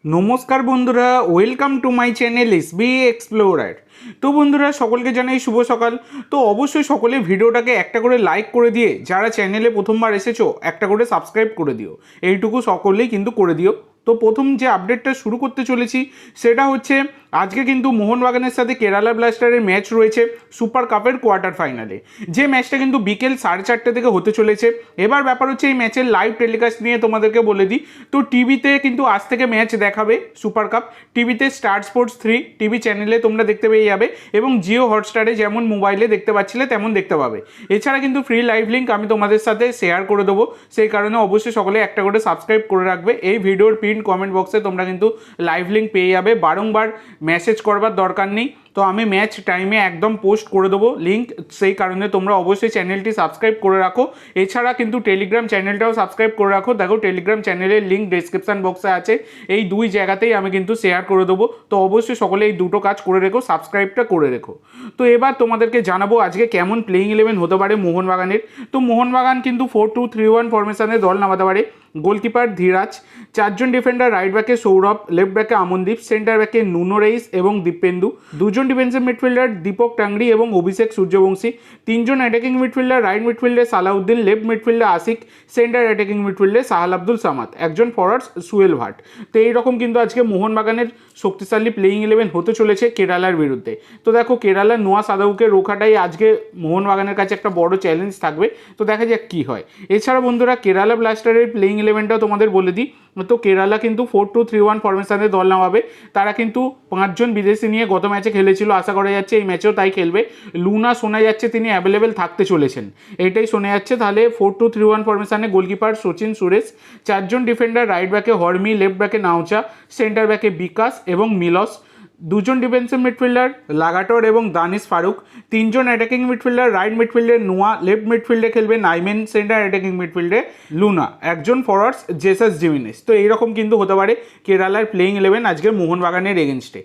নমস্কার বন্ধুরা, welcome to my channel SB explorer. তো বন্ধুরা, সকলকে জানাই শুভ সকাল। তো অবশ্যই সকলে ভিডিওটাকে একটা করে লাইক করে দিয়ে, যারা চ্যানেলে প্রথমবার এসেছো একটা করে সাবস্ক্রাইব করে দিও। এইটুকু সকলেই কিন্তু করে দিও। তো প্রথম যে আপডেটটা শুরু করতে চলেছি সেটা হচ্ছে আজকে কিন্তু মোহনবাগানের সাথে কেরালা ব্লাস্টারের ম্যাচ রয়েছে সুপার কাপের কোয়ার্টার ফাইনালে, যে ম্যাচটা কিন্তু বিকেল 4:30 থেকে হতে চলেছে। এবার ব্যাপার হচ্ছে এই ম্যাচের লাইভ টেলিকাস্ট নিয়ে তোমাদেরকে বলে দিই। তো টিভিতে কিন্তু আজ থেকে ম্যাচ দেখাবে সুপার কাপ। টিভিতে স্টার স্পোর্টস 3 টিভি চ্যানেলে তোমরা দেখতে পেয়ে যাবে, এবং জিও হটস্টারে যেমন মোবাইলে দেখতে পাচ্ছিলে তেমন দেখতে পাবে। এছাড়া কিন্তু ফ্রি লাইভ লিঙ্ক আমি তোমাদের সাথে শেয়ার করে দেবো, সেই কারণে অবশ্যই সকলে একটা করে সাবস্ক্রাইব করে রাখবে। এই ভিডিওর পিন কমেন্ট বক্সে তোমরা কিন্তু লাইভ লিঙ্ক পেয়ে যাবে, বারংবার মেসেজ করবার দরকার নেই। তো আমি ম্যাচ টাইমে একদম পোস্ট করে দেবো লিঙ্ক, সেই কারণে তোমরা অবশ্যই চ্যানেলটি সাবস্ক্রাইব করে রাখো। এছাড়া কিন্তু টেলিগ্রাম চ্যানেলটাও সাবস্ক্রাইব করে রাখো। দেখো টেলিগ্রাম চ্যানেলের লিঙ্ক ডেসক্রিপশন বক্সে আছে, এই দুই জায়গাতেই আমি কিন্তু শেয়ার করে দেবো। তো অবশ্যই সকলে এই দুটো কাজ করে রেখো, সাবস্ক্রাইবটা করে রেখো। তো এবার তোমাদেরকে জানাবো আজকে কেমন প্লেইং 11 হতে পারে মোহনবাগানের। তো মোহনবাগান কিন্তু 4-2-3-1 ফরমেশনে দল নামাতে পারে। গোলকিপার ধীরাজ, চারজন ডিফেন্ডার, রাইট ব্যাকে সৌরভ, লেফট ব্যাকে আমনদীপ, সেন্টার ব্যাকে নুনো রেইস এবং দীপেন্দু, দুজন ডিফেন্সিভ মিডফিল্ডার দীপক টাংরি এবং অভিষেক সূর্যবংশী, তিনজন অ্যাটাকিং মিডফিল্ডার, রাইট মিডফিল্ডে সালাউদ্দিন, লেফট মিডফিল্ডে আশিক, সেন্টার অ্যাটাকিং মিডফিল্ডে সাহাল আব্দুল সামাদ, একজন ফরওয়ার্ডস সুয়েল ভাট। তো এইরকম কিন্তু আজকে মোহনবাগানের শক্তিশালী প্লেইং 11 হতে চলেছে কেরালার বিরুদ্ধে। তো দেখো কেরালার নোয়া সাদাউকে রোখাটাই আজকে মোহনবাগানের কাছে একটা বড় চ্যালেঞ্জ থাকবে। তো দেখা যাক কী হয়। এছাড়া বন্ধুরা, কেরালা ব্লাস্টারের প্লেইং 11টাও তোমাদের বলে দিই। তো কেরালা কিন্তু 4-2-3-1 ফরমেশনে দল নামাবে। তারা কিন্তু 5জন বিদেশি নিয়ে গত ম্যাচে খেলেছিল, আশা করা যাচ্ছে এই ম্যাচেও তাই খেলবে। লুনা শোনা যাচ্ছে তিনি অ্যাভেলেবেল থাকতে চলেছেন, এইটাই শোনা যাচ্ছে। তাহলে 4-2-3-1 ফরমেশনে গোলকিপার সচিন সুরেশ, চারজন ডিফেন্ডার, রাইট ব্যাকে হরমি, লেফট ব্যাকে নাওচা, সেন্টার ব্যাকে বিকাশ এবং মিলস, দুজন ডিফেন্সিভ মিডফিল্ডার লাগাটর এবং দানিশ ফারুক, তিনজন অ্যাটাকিং মিডফিল্ডার, রাইট মিডফিল্ডে নোয়া, লেফট মিডফিল্ডে খেলবে নাইমেন, সেন্টার অ্যাটাকিং মিডফিল্ডে লুনা, একজন ফরওয়ার্ডস জেসাস জিমিনেস। তো এইরকম কিন্তু হতে পারে কেরালার প্লেইং 11 আজকে মোহনবাগানের এগেনস্টে।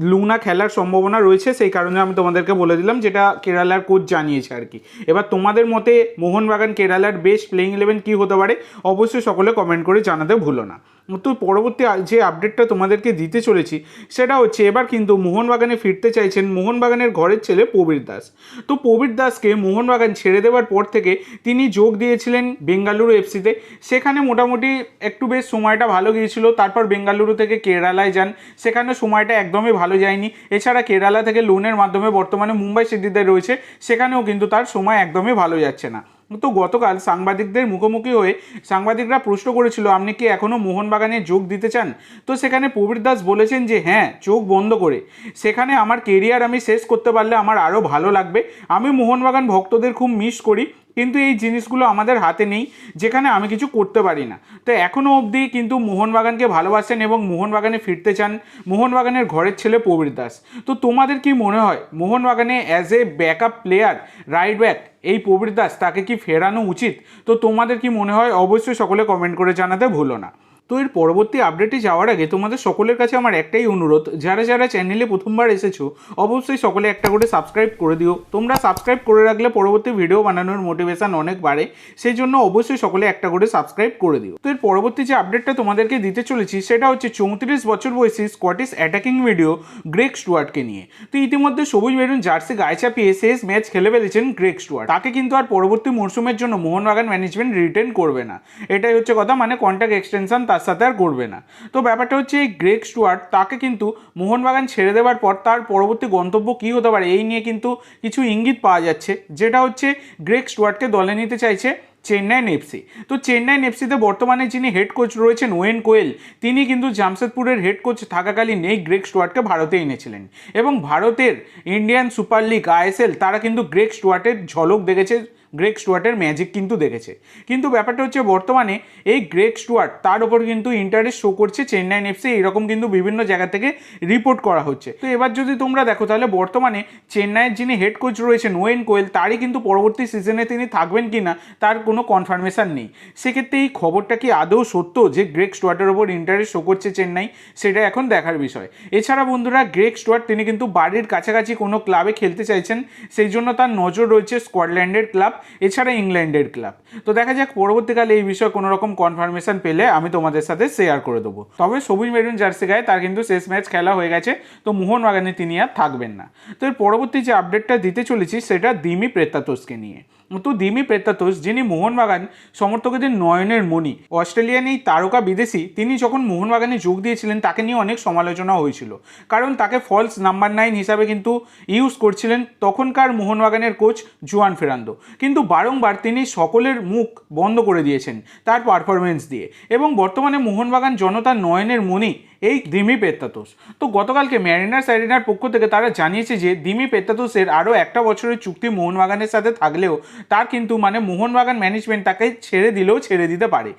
লুনা খেলার সম্ভাবনা রয়েছে, সেই কারণে আমি তোমাদেরকে বলে দিলাম, যেটা কেরালার কোচ জানিয়েছে আর কি। এবার তোমাদের মতে মোহনবাগান কেরালার বেস্ট প্লেইং 11 কী হতে পারে অবশ্যই সকলে কমেন্ট করে জানাতে ভুলো না। তো পরবর্তী যে আপডেটটা তোমাদেরকে দিতে চলেছি সেটা হচ্ছে এবার কিন্তু মোহনবাগানে ফিরতে চাইছেন মোহনবাগানের ঘরের ছেলে প্রবীর দাস। তো প্রবীর দাসকে মোহনবাগান ছেড়ে দেওয়ার পর থেকে তিনি যোগ দিয়েছিলেন বেঙ্গালুরু এফসিতে। সেখানে মোটামুটি একটু বেশ সময়টা ভালো গিয়েছিল। তারপর বেঙ্গালুরু থেকে কেরালায় যান, সেখানে সময়টা একদমই ভালো যায়নি। এছাড়া কেরালা থেকে লোনের মাধ্যমে বর্তমানে মুম্বাই সিটিতে রয়েছে, সেখানেও কিন্তু তার সময় একদমই ভালো যাচ্ছে না। তো গতকাল সাংবাদিকদের মুখোমুখি হয়ে সাংবাদিকরা প্রশ্ন করেছিল, আপনি কি এখনও মোহনবাগানে যোগ দিতে চান? তো সেখানে প্রবীর দাস বলেছেন যে হ্যাঁ, চোখ বন্ধ করে সেখানে আমার কেরিয়ার আমি শেষ করতে পারলে আমার আরও ভালো লাগবে। আমি মোহনবাগান ভক্তদের খুব মিস করি, কিন্তু এই জিনিসগুলো আমাদের হাতে নেই, যেখানে আমি কিছু করতে পারি না। তো এখনও অবধি কিন্তু মোহনবাগানকে ভালোবাসেন এবং মোহনবাগানে ফিরতে চান মোহনবাগানের ঘরের ছেলে প্রবীর দাস। তো তোমাদের কি মনে হয় মোহনবাগানে as a backup player right back এই প্রবীর দাস তাকে কি ফেরানো উচিত? তো তোমাদের কি মনে হয় অবশ্যই সকলে কমেন্ট করে জানাতে ভুলো না। তো এর পরবর্তী আপডেটে যাওয়ার আগে তোমাদের সকলের কাছে আমার একটাই অনুরোধ, যারা যারা চ্যানেলে প্রথমবার এসেছো অবশ্যই সকলে একটা করে সাবস্ক্রাইব করে দিও। তোমরা সাবস্ক্রাইব করে রাখলে পরবর্তী ভিডিও বানানোর মোটিভেশন অনেক বাড়ে, সেই জন্য অবশ্যই সকলে একটা করে সাবস্ক্রাইব করে দিও। তো এর পরবর্তী যে আপডেটটা তোমাদেরকে দিতে চলেছি সেটা হচ্ছে 34 বছর বয়সী স্কটিশ অ্যাটাকিং ভিডিও গ্রেগ স্টুয়ার্টকে নিয়ে। তো ইতিমধ্যে সবুজ মেরুন জার্সি গায়ে চাপিয়ে শেষ ম্যাচ খেলে ফেলেছেন গ্রেগ স্টুয়ার্ট। তাকে কিন্তু আর পরবর্তী মরশুমের জন্য মোহনবাগান ম্যানেজমেন্ট রিটেন করবে না, এটাই হচ্ছে কথা, মানে কন্ট্রাক্ট এক্সটেনশন তার সাথে আর করবে না। তো ব্যাপারটা হচ্ছে এই গ্রেগ স্টুয়ার্ট তাকে কিন্তু মোহনবাগান ছেড়ে দেওয়ার পর তার পরবর্তী গন্তব্য কী হতে পারে এই নিয়ে কিন্তু কিছু ইঙ্গিত পাওয়া যাচ্ছে, যেটা হচ্ছে গ্রেগ স্টুয়ার্টকে দলে নিতে চাইছে চেন্নাইন এফসি। তো চেন্নাইন এফসিতে বর্তমানে যিনি হেড কোচ রয়েছেন ওয়েন কোয়েল, তিনি কিন্তু জামশেদপুরের হেড কোচ থাকাকালীন এই গ্রেগ স্টুয়ার্টকে ভারতে এনেছিলেন, এবং ভারতের ইন্ডিয়ান সুপার লিগ আইএসএল তারা কিন্তু গ্রেগ স্টুয়ার্টের ঝলক দেখেছে, গ্রেগ স্টুয়ার্টের ম্যাজিক কিন্তু দেখেছে। কিন্তু ব্যাপারটা হচ্ছে বর্তমানে এই গ্রেগ স্টুয়ার্ট তার ওপর কিন্তু ইন্টারেস্ট শো করছে চেন্নাইন এফসি, এরকম কিন্তু বিভিন্ন জায়গা থেকে রিপোর্ট করা হচ্ছে। তো এবার যদি তোমরা দেখো তাহলে বর্তমানে চেন্নাইয়ের যিনি হেড কোচ রয়েছেন ওয়েন কোয়েল, তারই কিন্তু পরবর্তী সিজনে তিনি থাকবেন কি না তার কোনো কনফার্মেশন নেই। সেক্ষেত্রে এই খবরটা কি আদৌ সত্য যে গ্রেগ স্টুয়ার্টের ওপর ইন্টারেস্ট শো করছে চেন্নাই, সেটা এখন দেখার বিষয়। এছাড়া বন্ধুরা, গ্রেগ স্টুয়ার্ট তিনি কিন্তু বাড়ির কাছাকাছি কোনো ক্লাবে খেলতে চাইছেন, সেই জন্য তার নজর রয়েছে স্কটল্যান্ডের ক্লাব এছাড়া ইংল্যান্ডের ক্লাব। তো দেখা যাক পরবর্তীকালে এই বিষয়ে কোনো রকম কনফার্মেশন পেলে আমি তোমাদের সাথে শেয়ার করে দেবো। তবে সবুজ মেরুন জার্সি গায়ে তার কিন্তু শেষ ম্যাচ খেলা হয়ে গেছে, তো মোহনবাগানে তিনি আর থাকবেন না। তো এর পরবর্তী যে আপডেটটা দিতে চলেছি সেটা দিমি প্রেতাতোসকে নিয়ে। তো দিমি প্রেতাতোস, যিনি মোহনবাগান সমর্থকদের নয়নের মণি, অস্ট্রেলিয়ান এই তারকা বিদেশি, তিনি যখন মোহনবাগানে যোগ দিয়েছিলেন তাকে নিয়ে অনেক সমালোচনা হয়েছিল, কারণ তাকে ফলস নাম্বার 9 হিসাবে কিন্তু ইউজ করছিলেন তখনকার মোহনবাগানের কোচ জুয়ান ফেরান্দো। কিন্তু বারংবার তিনি সকলের মুখ বন্ধ করে দিয়েছেন তার পারফরমেন্স দিয়ে, এবং বর্তমানে মোহনবাগান জনতার নয়নের মণি এই দিমি প্রেতাতোস। তো গতকালকে ম্যারিনার্স অ্যারিনার পক্ষ থেকে তারা জানিয়েছে যে দিমি প্রেতাতোসের আরও একটা বছরের চুক্তি মোহনবাগানের সাথে থাকলেও তার কিন্তু মোহনবাগান ম্যানেজমেন্ট তাকে ছেড়ে দিলেও ছেড়ে দিতে পারে,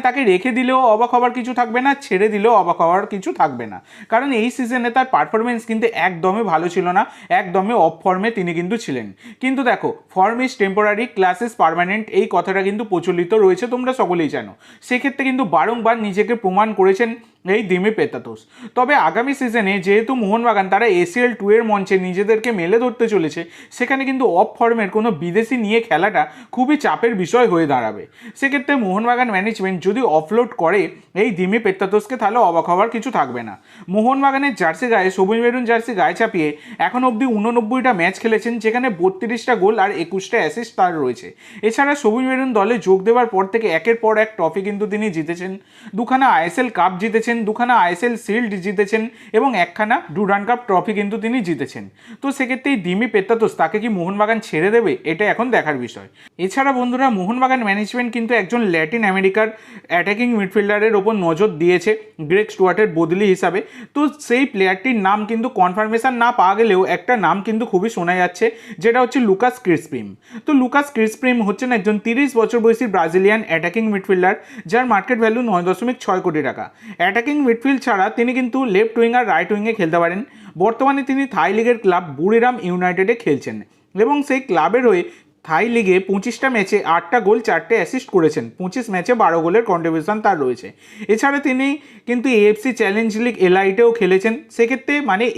তাকে রেখে দিলেও অবাক হওয়ার কিছু থাকবে না, ছেড়ে দিলেও অবাক হওয়ার কিছু থাকবে না। কারণ এই সিজনে তার পারফরমেন্স কিন্তু একদমই ভালো ছিল না, একদমই অফ ফর্মে তিনি কিন্তু ছিলেন। কিন্তু দেখো, form is temporary, class is permanent, এই কথাটা কিন্তু প্রচলিত রয়েছে, তোমরা সকলেই জানো। সেক্ষেত্রে কিন্তু বারংবার নিজেকে প্রমাণ করেছেন এই দিমি প্রেতাতোস। তবে আগামী সিজনে যেহেতু মোহনবাগান তারা ACL 2 এর মঞ্চে নিজেদেরকে মেলে ধরতে চলেছে, সেখানে কিন্তু অফ ফর্মের কোনো বিদেশি নিয়ে খেলাটা খুবই চাপের বিষয় হয়ে দাঁড়াবে। সেক্ষেত্রে মোহনবাগান ম্যানেজমেন্ট যদি অফলোড করে এই দিমি প্রেতাতোসকে, তাহলে অবাক হওয়ার কিছু থাকবে না। মোহনবাগানের জার্সি গায়ে, সবুজ মেরুন জার্সি গায়ে চাপিয়ে এখন অবধি 89টা ম্যাচ খেলেছেন, যেখানে 32টা গোল আর 21টা অ্যাসিস্ট তার রয়েছে। এছাড়া সবুজ মেরুন দলে যোগ দেওয়ার পর থেকে একের পর এক ট্রফি কিন্তু তিনি জিতেছেন। দুখানা ISL কাপ জিতেছেন, দুখানা ISL শিল্ড জিতেছেন, এবং একখানা ডুরান্ড কাপ ট্রফি কিন্তু তিনি জিতেছেন। তো সেক্ষেত্রে এই দিমি প্রেতাতোস তাকে কি মোহনবাগান ছেড়ে দেবে, এটা এখন দেখার বিষয়। এছাড়া বন্ধুরা, মোহনবাগান ম্যানেজমেন্ট কিন্তু একজন ল্যাটিন আমেরিকার অ্যাটাকিং মিডফিল্ডারের ওপর নজর দিয়েছে গ্রেগ স্টুয়ার্টের বদলি হিসাবে। তো সেই প্লেয়ারটির নাম কিন্তু কনফার্মেশন না পাওয়া গেলেও একটা নাম কিন্তু খুবই শোনা যাচ্ছে, যেটা হচ্ছে লুকাস ক্রিসপ্রিম। তো লুকাস ক্রিসপ্রিম হচ্ছেন একজন 30 বছর বয়সী ব্রাজিলিয়ান অ্যাটাকিং মিডফিল্ডার, যার মার্কেট ভ্যালু 9.6 কোটি টাকা। অ্যাটাকিং মিডফিল্ড ছাড়া তিনি কিন্তু লেফট উইং আর রাইট উইংয়ে খেলতে পারেন। বর্তমানে তিনি থাই লিগের ক্লাব বুরিরাম ইউনাইটেডে খেলছেন, এবং সেই ক্লাবের হয়ে থাই লিগে 25টা ম্যাচে 8টা গোল 4টে অ্যাসিস্ট করেছেন। 25 ম্যাচে 12 গোলের কন্ট্রিবিউশন তার রয়েছে। এছাড়া তিনি কিন্তু AFC চ্যালেঞ্জ লিগ এলাইটেও খেলেছেন। সেক্ষেত্রে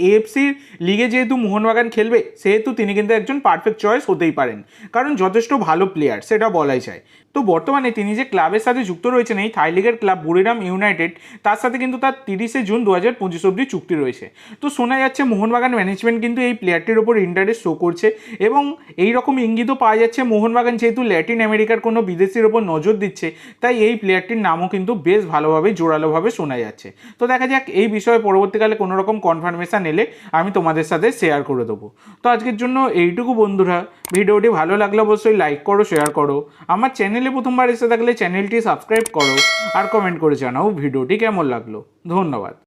AFC লিগে যেহেতু মোহনবাগান খেলবে, সেহেতু তিনি কিন্তু একজন পারফেক্ট চয়েস হতেই পারেন, কারণ যথেষ্ট ভালো প্লেয়ার, সেটা বলাই যায়। তো বর্তমানে তিনি যে ক্লাবের সাথে যুক্ত রয়েছেন, এই থাই লিগের ক্লাব বুরিরাম ইউনাইটেড, তার সাথে কিন্তু তার 30শে জুন 2025 অবধি চুক্তি রয়েছে। তো শোনা যাচ্ছে মোহনবাগান ম্যানেজমেন্ট কিন্তু এই প্লেয়ারটির ওপর ইন্টারেস্ট শো করছে, এবং এই রকম ইঙ্গিতও পাওয়া যাচ্ছে মোহনবাগান যেহেতু ল্যাটিন আমেরিকার কোনো বিদেশির ওপর নজর দিচ্ছে, তাই এই প্লেয়ারটির নামও কিন্তু বেশ ভালোভাবে জোরালোভাবে শোনা যাচ্ছে। তো দেখা যাক, এই বিষয়ে পরবর্তীকালে কোনো রকম কনফার্মেশন এলে আমি তোমাদের সাথে শেয়ার করে দেবো। তো আজকের জন্য এইটুকু বন্ধুরা। ভিডিওটি ভালো লাগলে অবশ্যই লাইক করো, শেয়ার করো। আমার চ্যানেলে প্রথমবার এসে থাকলে চ্যানেলটি সাবস্ক্রাইব করো, আর কমেন্ট করে জানাও ভিডিওটি কেমন লাগলো। ধন্যবাদ।